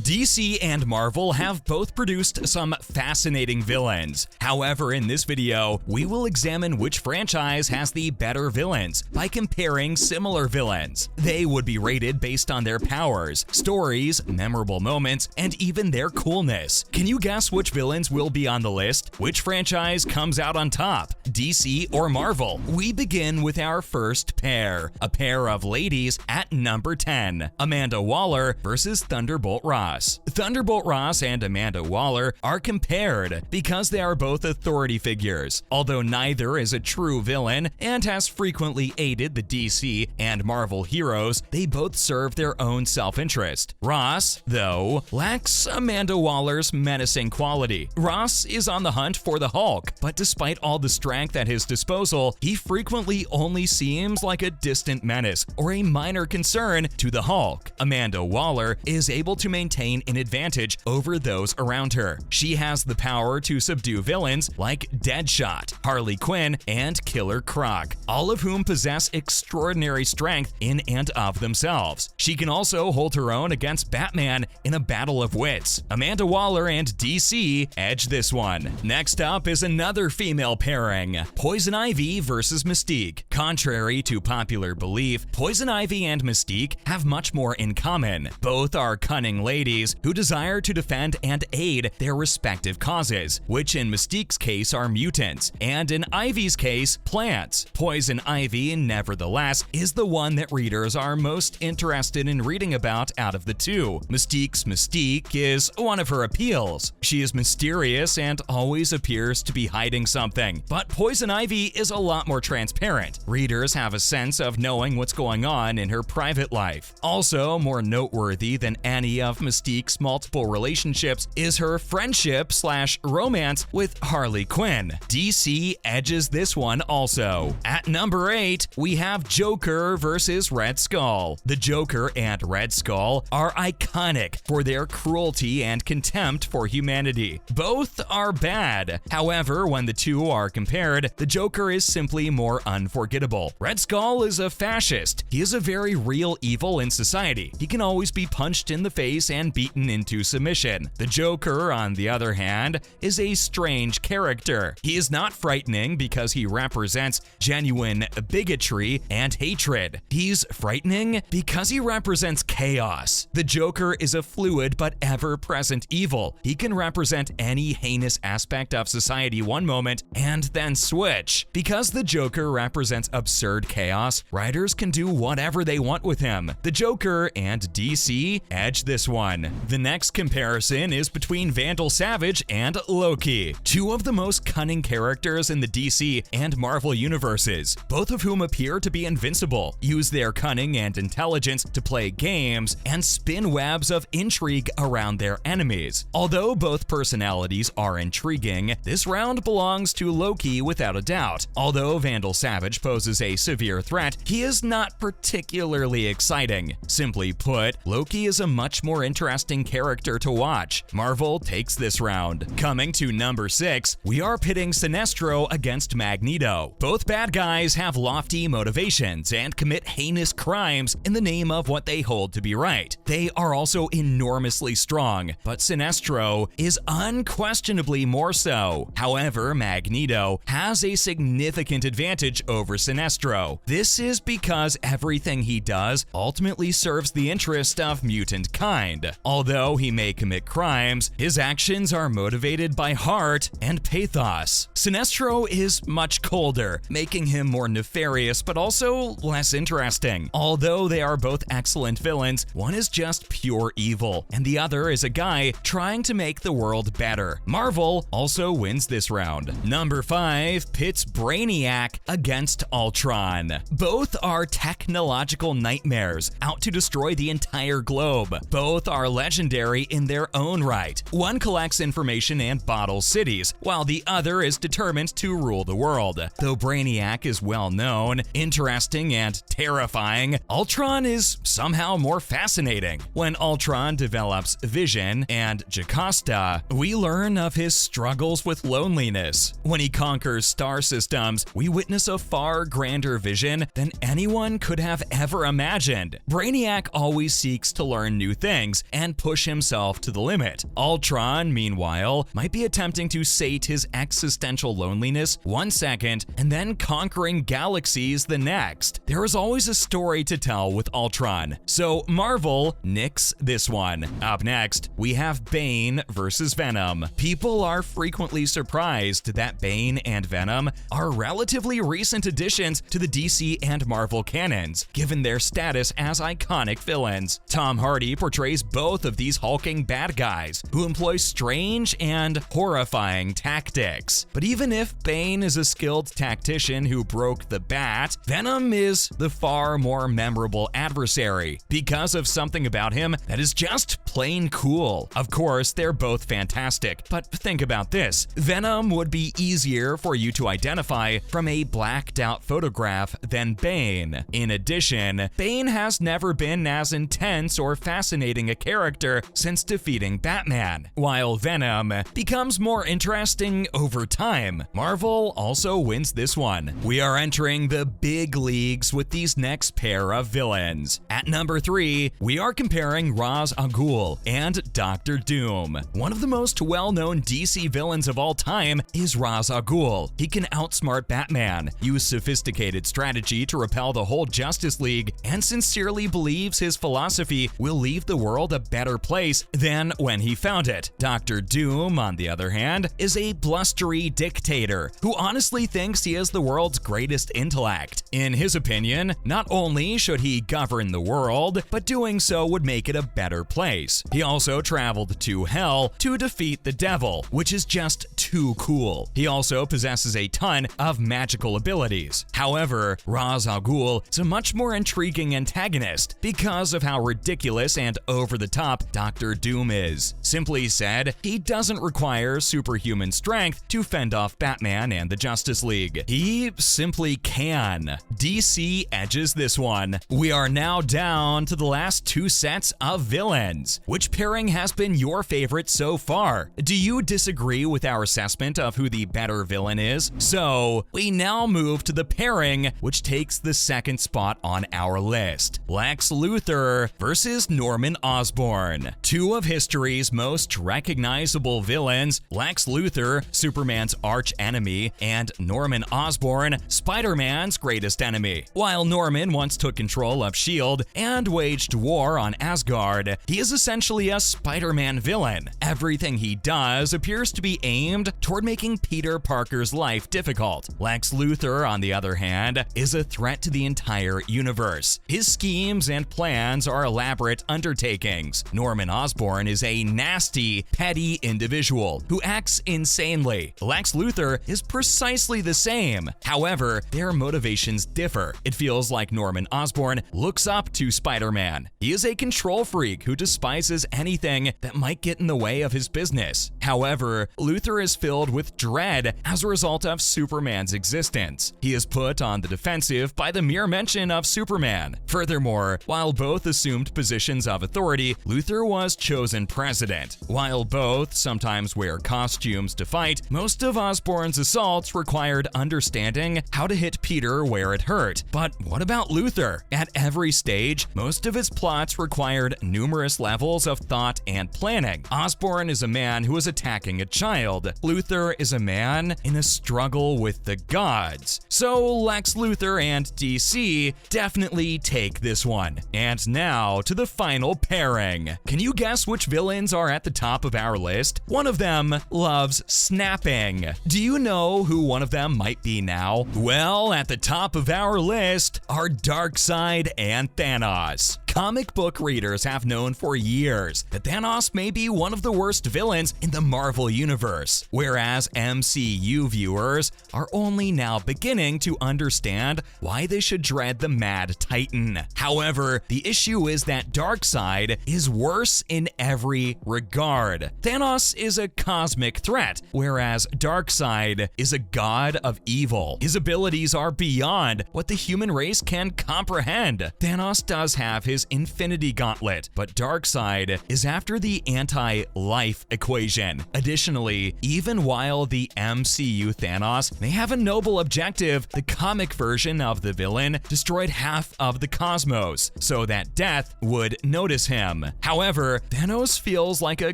DC and Marvel have both produced some fascinating villains. However, in this video, we will examine which franchise has the better villains by comparing similar villains. They would be rated based on their powers, stories, memorable moments, and even their coolness. Can you guess which villains will be on the list? Which franchise comes out on top, DC or Marvel? We begin with our first pair, a pair of ladies at number 10, Amanda Waller versus Thunderbolt Ross. Thunderbolt Ross and Amanda Waller are compared because they are both authority figures. Although neither is a true villain and has frequently aided the DC and Marvel heroes, they both serve their own self-interest. Ross, though, lacks Amanda Waller's menacing quality. Ross is on the hunt for the Hulk, but despite all the strength at his disposal, he frequently only seems like a distant menace or a minor concern to the Hulk. Amanda Waller is able to maintain an advantage over those around her. She has the power to subdue villains like Deadshot, Harley Quinn, and Killer Croc, all of whom possess extraordinary strength in and of themselves. She can also hold her own against Batman in a battle of wits. Amanda Waller and DC edge this one. Next up is another female pairing, Poison Ivy versus Mystique. Contrary to popular belief, Poison Ivy and Mystique have much more in common. Both are cunning ladies who desire to defend and aid their respective causes, which in Mystique's case are mutants, and in Ivy's case, plants. Poison Ivy, nevertheless, is the one that readers are most interested in reading about out of the two. Mystique's mystique is one of her appeals. She is mysterious and always appears to be hiding something, but Poison Ivy is a lot more transparent. Readers have a sense of knowing what's going on in her private life. Also, more noteworthy than any of Mystique's multiple relationships is her friendship/romance with Harley Quinn. DC edges this one also. At number 8, we have Joker versus Red Skull. The Joker and Red Skull are iconic for their cruelty and contempt for humanity. Both are bad. However, when the two are compared, the Joker is simply more unforgettable. Red Skull is a fascist. He is a very real evil in society. He can always be punched in the face and beaten into submission. The Joker, on the other hand, is a strange character. He is not frightening because he represents genuine bigotry and hatred. He's frightening because he represents chaos. The Joker is a fluid but ever-present evil. He can represent any heinous aspect of society one moment and then switch. Because the Joker represents absurd chaos, writers can do whatever they want with him. The Joker and DC edge this one. The next comparison is between Vandal Savage and Loki, two of the most cunning characters in the DC and Marvel universes, both of whom appear to be invincible, use their cunning and intelligence to play games, and spin webs of intrigue around their enemies. Although both personalities are intriguing, this round belongs to Loki without a doubt. Although Vandal Savage poses a severe threat, he is not particularly exciting. Simply put, Loki is a much more interesting character to watch. Marvel takes this round. Coming to number 6, we are pitting Sinestro against Magneto. Both bad guys have lofty motivations and commit heinous crimes in the name of what they hold to be right. They are also enormously strong, but Sinestro is unquestionably more so. However, Magneto has a significant advantage over Sinestro. This is because everything he does ultimately serves the interest of mutant kind. Although he may commit crimes, his actions are motivated by heart and pathos. Sinestro is much colder, making him more nefarious but also less interesting. Although they are both excellent villains, one is just pure evil, and the other is a guy trying to make the world better. Marvel also wins this round. Number 5 pits Brainiac against Ultron. Both are technological nightmares out to destroy the entire globe. Both are legendary in their own right. One collects information and bottles cities, while the other is determined to rule the world. Though Brainiac is well known, interesting, and terrifying, Ultron is somehow more fascinating. When Ultron develops Vision and Jocasta, we learn of his struggles with loneliness. When he conquers star systems, we witness a far grander vision than anyone could have ever imagined. Brainiac always seeks to learn new things, and push himself to the limit. Ultron, meanwhile, might be attempting to sate his existential loneliness one second and then conquering galaxies the next. There is always a story to tell with Ultron, so Marvel nix this one. Up next, we have Bane versus Venom. People are frequently surprised that Bane and Venom are relatively recent additions to the DC and Marvel canons, given their status as iconic villains. Tom Hardy portrays both of these hulking bad guys who employ strange and horrifying tactics. But even if Bane is a skilled tactician who broke the bat, Venom is the far more memorable adversary because of something about him that is just plain cool. Of course, they're both fantastic, but think about this. Venom would be easier for you to identify from a blacked out photograph than Bane. In addition, Bane has never been as intense or fascinating a character since defeating Batman, while Venom becomes more interesting over time. Marvel also wins this one. We are entering the big leagues with these next pair of villains. At number 3, we are comparing Ra's al Ghul and Dr. Doom. One of the most well-known DC villains of all time is Ra's al Ghul. He can outsmart Batman, use sophisticated strategy to repel the whole Justice League, and sincerely believes his philosophy will leave the world a better place than when he found it. Dr. Doom, on the other hand, is a blustery dictator who honestly thinks he has the world's greatest intellect. In his opinion, not only should he govern the world, but doing so would make it a better place. He also traveled to Hell to defeat the devil, which is just too cool. He also possesses a ton of magical abilities. However, Ra's al Ghul is a much more intriguing antagonist because of how ridiculous and over-the-top Dr. Doom is. Simply said, he doesn't require superhuman strength to fend off Batman and the Justice League. He simply can. DC edges this one. We are now down to the last 2 sets of villains. Which pairing has been your favorite so far? Do you disagree with our assessment of who the better villain is? So, we now move to the pairing which takes the second spot on our list. Lex Luthor versus Norman Osborn. Two of history's most recognizable villains, Lex Luthor, Superman's arch enemy, and Norman Osborn, Spider-Man's greatest enemy. While Norman once took control of S.H.I.E.L.D. and waged war on Asgard, he is essentially a Spider-Man villain. Everything he does appears to be aimed toward making Peter Parker's life difficult. Lex Luthor, on the other hand, is a threat to the entire universe. His schemes and plans are elaborate undertakings. Norman Osborn is a nasty, petty individual who acts insanely. Lex Luthor is precisely the same. However, their motivations differ. It feels like Norman Osborn looks up to Spider-Man. He is a control freak who despises anything that might get in the way of his business. However, Luthor is filled with dread as a result of Superman's existence. He is put on the defensive by the mere mention of Superman. Furthermore, while both assumed positions of authority, Luthor was chosen president. While both sometimes wear costumes to fight, most of Osborn's assaults required understanding how to hit Peter where it hurt. But what about Luthor? At every stage, most of his plots required numerous levels of thought and planning. Osborn is a man who is attacking a child. Luthor is a man in a struggle with the gods. So Lex Luthor and DC definitely take this one. And now to the final pairing. Can you guess which villains are at the top of our list? One of them loves snapping. Do you know who one of them might be now? Well, at the top of our list are Darkseid and Thanos. Comic book readers have known for years that Thanos may be one of the worst villains in the Marvel Universe, whereas MCU viewers are only now beginning to understand why they should dread the Mad Titan. However, the issue is that Darkseid is worse in every regard. Thanos is a cosmic threat, whereas Darkseid is a god of evil. His abilities are beyond what the human race can comprehend. Thanos does have his Infinity Gauntlet, but Darkseid is after the anti-life equation. Additionally, even while the MCU Thanos may have a noble objective, the comic version of the villain destroyed half of the cosmos so that Death would notice him. However, Thanos feels like a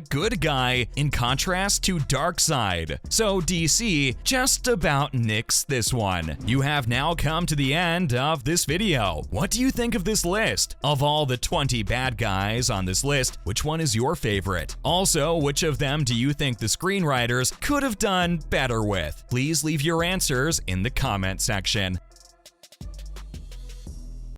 good guy in contrast to Darkseid, so DC just about nixed this one. You have now come to the end of this video. What do you think of this list? Of all the 20 bad guys on this list, which one is your favorite? Also, which of them do you think the screenwriters could have done better with? Please leave your answers in the comment section.